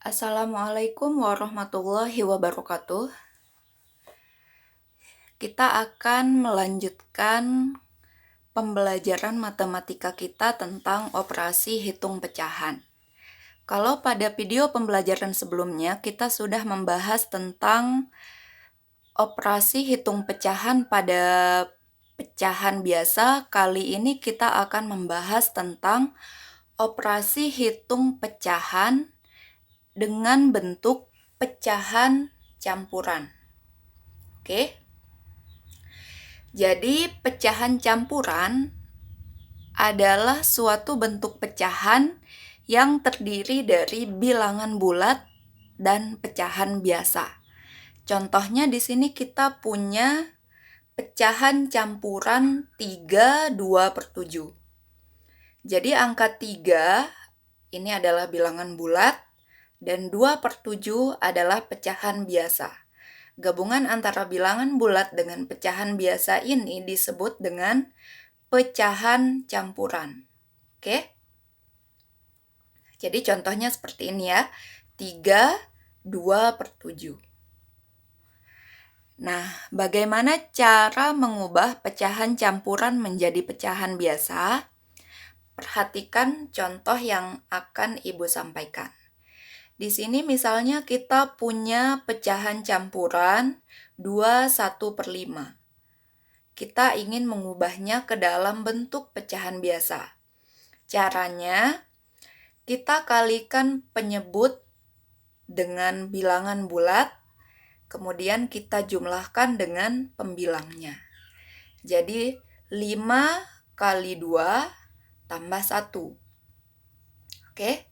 Assalamualaikum warahmatullahi wabarakatuh. Kita akan melanjutkan pembelajaran matematika kita tentang operasi hitung pecahan. Kalau pada video pembelajaran sebelumnya kita sudah membahas tentang operasi hitung pecahan pada pecahan biasa, kali ini kita akan membahas tentang operasi hitung pecahan dengan bentuk pecahan campuran. Oke. Jadi, pecahan campuran adalah suatu bentuk pecahan yang terdiri dari bilangan bulat dan pecahan biasa. Contohnya di sini kita punya pecahan campuran 3, 2/7. Jadi angka 3 ini adalah bilangan bulat dan 2/7 adalah pecahan biasa. Gabungan antara bilangan bulat dengan pecahan biasa ini disebut dengan pecahan campuran. Oke? Jadi contohnya seperti ini ya. 3, 2/7. Nah, bagaimana cara mengubah pecahan campuran menjadi pecahan biasa? Perhatikan contoh yang akan Ibu sampaikan. Di sini misalnya kita punya pecahan campuran 21/5. Kita ingin mengubahnya ke dalam bentuk pecahan biasa. Caranya, kita kalikan penyebut dengan bilangan bulat, kemudian kita jumlahkan dengan pembilangnya. Jadi, 5 kali 2 tambah 1. Oke?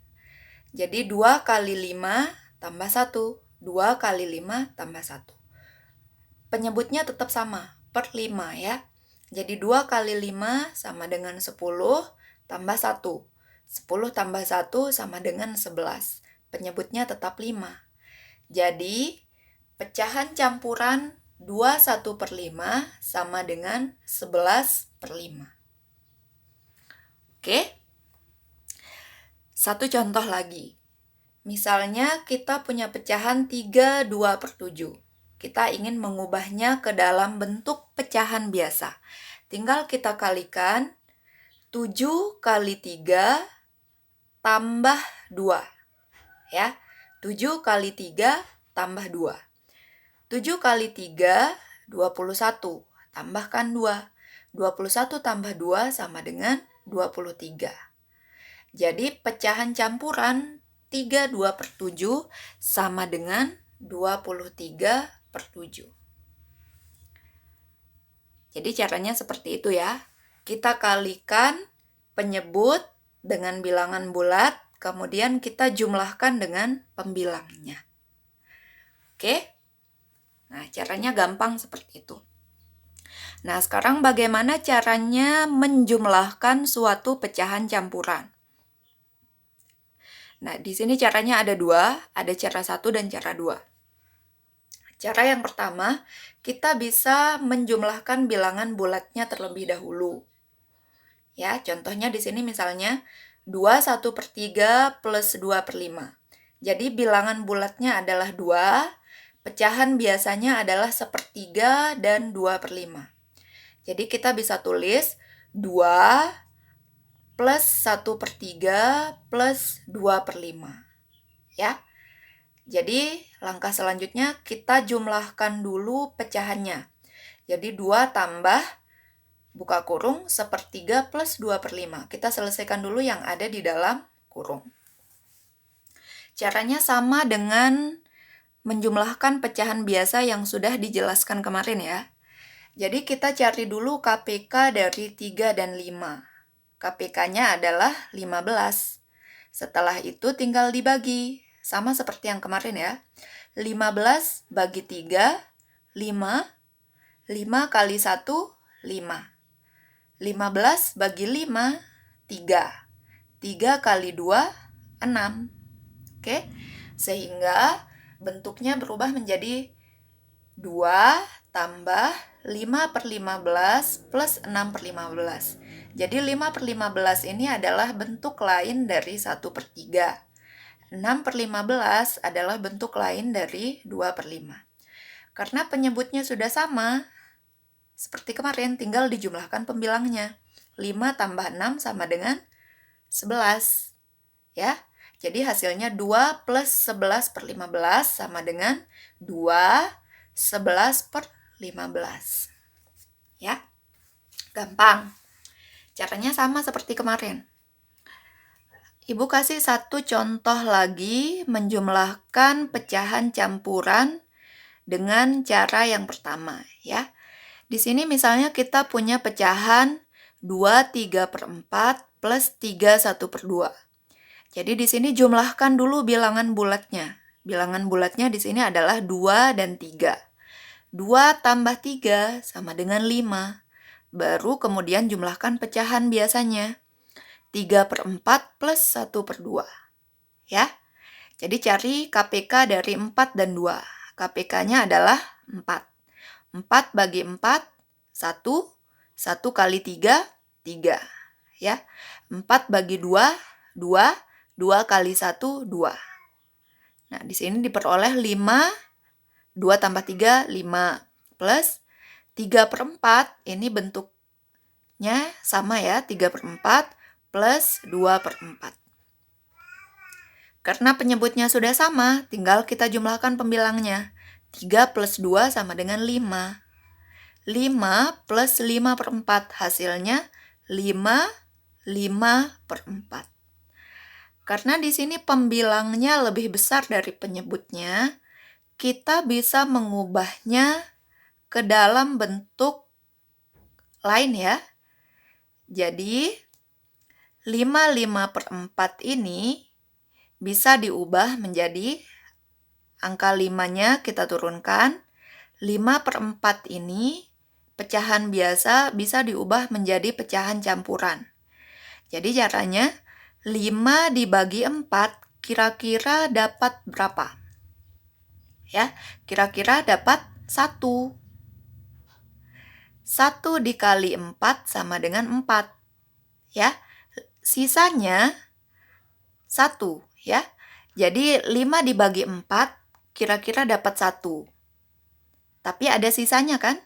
Jadi 2 kali 5 tambah 1. 2 kali 5 tambah 1. Penyebutnya tetap sama, per 5 ya. Jadi 2 kali 5 sama dengan 10 tambah 1. 10 tambah 1 sama dengan 11. Penyebutnya tetap 5. Jadi pecahan campuran 21/5 sama dengan 11/5. Oke? Satu contoh lagi. Misalnya kita punya pecahan 3, 2/7. Kita ingin mengubahnya ke dalam bentuk pecahan biasa. Tinggal kita kalikan 7 kali 3 tambah 2. Ya, 7 kali 3 tambah 2. 7 kali 3, 21. Tambahkan 2. 21 tambah 2 sama dengan 23. Jadi pecahan campuran 3, 2/7 sama dengan 23/7. Jadi caranya seperti itu ya. Kita kalikan penyebut dengan bilangan bulat, kemudian kita jumlahkan dengan pembilangnya. Oke? Nah, caranya gampang seperti itu. Nah, sekarang bagaimana caranya menjumlahkan suatu pecahan campuran? Nah, di sini caranya ada 2, ada cara 1 dan cara 2. Cara yang pertama, kita bisa menjumlahkan bilangan bulatnya terlebih dahulu. Ya, contohnya di sini misalnya 21/3 plus 2/5. Jadi bilangan bulatnya adalah 2, pecahan biasanya adalah 1/3 dan 2/5. Jadi kita bisa tulis 2 plus 1/3 plus 2/5. Ya. Jadi langkah selanjutnya kita jumlahkan dulu pecahannya. Jadi 2 tambah buka kurung 1/3 plus 2/5. Kita selesaikan dulu yang ada di dalam kurung. Caranya sama dengan menjumlahkan pecahan biasa yang sudah dijelaskan kemarin ya. Jadi kita cari dulu KPK dari 3 dan 5. KPK-nya adalah 15. Setelah itu tinggal dibagi. Sama seperti yang kemarin ya. 15 bagi 3, 5. 5 kali 1, 5. 15 bagi 5, 3. 3 kali 2, 6. Oke? Sehingga bentuknya berubah menjadi 2 tambah 5/15 plus 6/15. Jadi 5/15 ini adalah bentuk lain dari 1/3. 6/15 adalah bentuk lain dari 2/5. Karena penyebutnya sudah sama, seperti kemarin, tinggal dijumlahkan pembilangnya. 5 tambah 6 sama dengan 11. Ya, jadi hasilnya 2 plus 11/15 sama dengan 2 11/15. Ya, gampang. Caranya sama seperti kemarin. Ibu kasih satu contoh lagi menjumlahkan pecahan campuran dengan cara yang pertama, ya. Di sini misalnya kita punya pecahan 2 3/4 plus 3 1/2. Jadi di sini jumlahkan dulu bilangan bulatnya. Bilangan bulatnya di sini adalah 2 dan 3. 2 tambah 3 sama dengan 5. Baru kemudian jumlahkan pecahan biasanya. 3/4 plus 1/2. Ya. Jadi cari KPK dari 4 dan 2. KPK-nya adalah 4. 4 bagi 4, 1. 1 kali 3, 3. Ya. 4 bagi 2, 2. 2 kali 1, 2. Nah, di sini diperoleh 5. 2 tambah 3, 5. Plus 3/4. Ini bentuknya sama ya. 3/4 plus 2/4. Karena penyebutnya sudah sama, tinggal kita jumlahkan pembilangnya. 3 plus 2 sama dengan 5. 5 plus 5/4. Hasilnya 5/4. Karena di sini pembilangnya lebih besar dari penyebutnya, kita bisa mengubahnya ke dalam bentuk lain ya. Jadi 5/4 ini bisa diubah menjadi angka 5-nya kita turunkan. 5/4 ini pecahan biasa bisa diubah menjadi pecahan campuran. Jadi caranya 5 dibagi 4 kira-kira dapat berapa? Ya, kira-kira dapat 1. 1 dikali 4 sama dengan 4. Ya, sisanya 1. Ya, jadi 5 dibagi 4 kira-kira dapat 1. Tapi ada sisanya kan?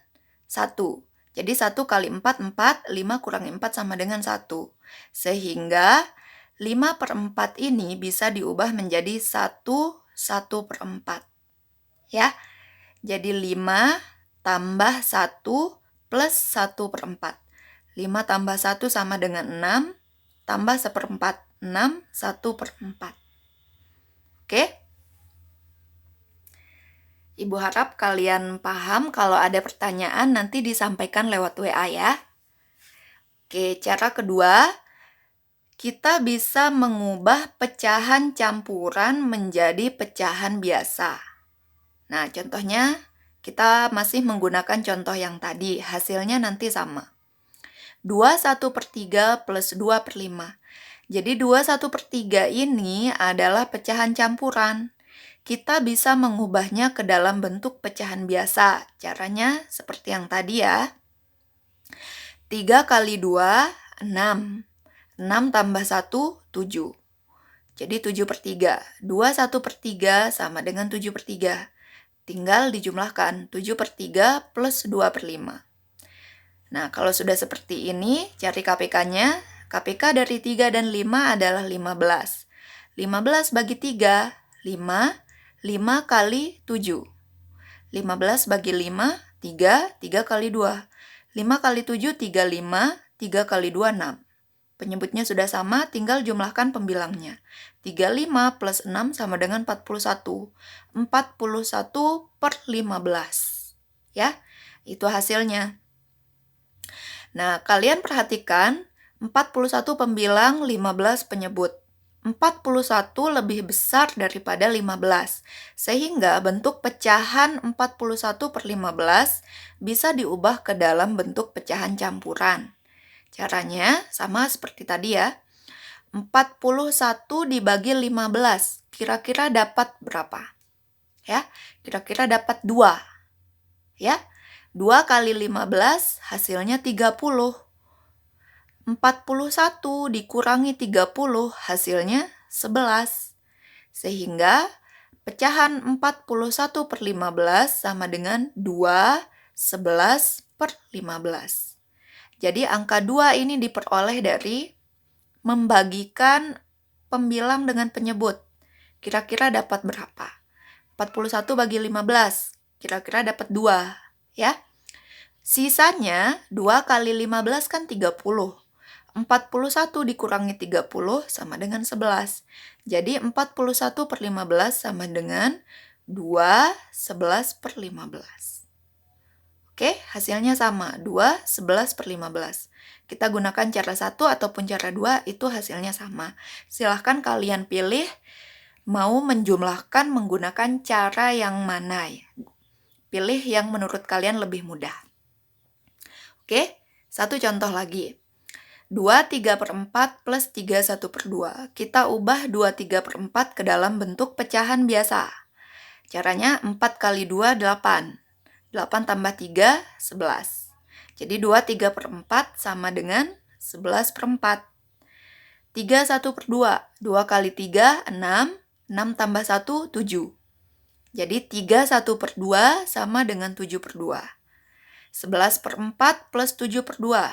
1. Jadi 1 kali 4, 4. 5 kurangi 4 sama dengan 1. Sehingga 5/4 ini bisa diubah menjadi 1/4. Ya, jadi 5 tambah 1 plus 1/4. 5 tambah 1 sama dengan 6. Tambah 1/4. 6, 1/4. Oke? Ibu harap kalian paham. Kalau ada pertanyaan nanti disampaikan lewat WA ya. Oke, cara kedua, kita bisa mengubah pecahan campuran menjadi pecahan biasa. Nah, contohnya kita masih menggunakan contoh yang tadi. Hasilnya nanti sama. 2 1/3 plus 2/5. Jadi 2 1/3 ini adalah pecahan campuran. Kita bisa mengubahnya ke dalam bentuk pecahan biasa. Caranya seperti yang tadi ya. 3 kali 2, 6. 6 tambah 1, 7. Jadi 7/3. 2 1/3 sama dengan 7/3. Tinggal dijumlahkan. 7/3 plus 2/5. Nah, kalau sudah seperti ini, cari KPK-nya. KPK dari 3 dan 5 adalah 15. 15 bagi 3, 5. 5 kali 7. 15 bagi 5, 3. 3 kali 2. 5 kali 7, 35. 3 kali 2, 6. Penyebutnya sudah sama, tinggal jumlahkan pembilangnya. 35 plus 6 sama dengan 41. 41/15. Ya, itu hasilnya. Nah, kalian perhatikan 41 pembilang, 15 penyebut. 41 lebih besar daripada 15. Sehingga bentuk pecahan 41/15 bisa diubah ke dalam bentuk pecahan campuran. Caranya sama seperti tadi ya. 41 dibagi 15. Kira-kira dapat berapa? Ya, kira-kira dapat 2. Ya, 2 kali 15 hasilnya 30. 41 dikurangi 30 hasilnya 11. Sehingga pecahan 41/15 sama dengan 2/11/15. Jadi angka 2 ini diperoleh dari membagikan pembilang dengan penyebut. Kira-kira dapat berapa? 41 bagi 15, kira-kira dapat 2, ya. Sisanya 2 kali 15 kan 30. 41 dikurangi 30 sama dengan 11. Jadi 41/15 sama dengan 2/11/15. Oke, hasilnya sama, 2/11/15. Kita gunakan cara 1 ataupun cara 2, itu hasilnya sama. Silahkan kalian pilih mau menjumlahkan menggunakan cara yang mana ya. Pilih yang menurut kalian lebih mudah. Oke, satu contoh lagi. 2/3/4 plus 3/1/2. Kita ubah 2/3/4 ke dalam bentuk pecahan biasa. Caranya 4 kali 2, 8. 8 tambah 3, 11. Jadi 2/3/4 sama dengan 11/4. 3/1/2. 2 kali 3, 6. 6 tambah 1, 7. Jadi 3/1/2 sama dengan 7/2. 11/4 plus 7/2.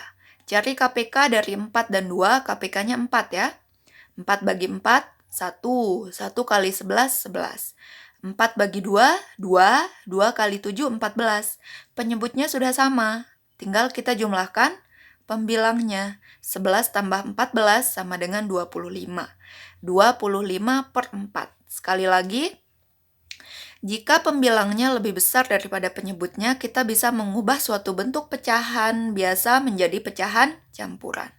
Cari KPK dari 4 dan 2, KPK-nya 4 ya. 4 bagi 4, 1. 1 kali 11, 11. 4 bagi 2, 2. 2 kali 7, 14. Penyebutnya sudah sama. Tinggal kita jumlahkan pembilangnya. 11 tambah 14 sama dengan 25. 25/4. Sekali lagi, jika pembilangnya lebih besar daripada penyebutnya, kita bisa mengubah suatu bentuk pecahan biasa menjadi pecahan campuran.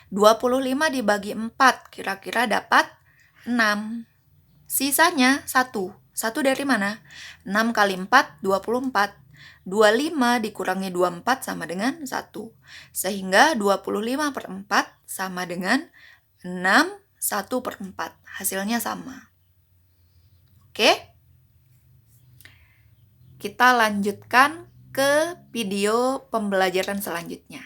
25 dibagi 4, kira-kira dapat 6. Sisanya 1. 1 dari mana? 6 kali 4, 24. 25 dikurangi 24 sama dengan 1. Sehingga 25/4 sama dengan 6 1/4. Hasilnya sama. Oke? Kita lanjutkan ke video pembelajaran selanjutnya.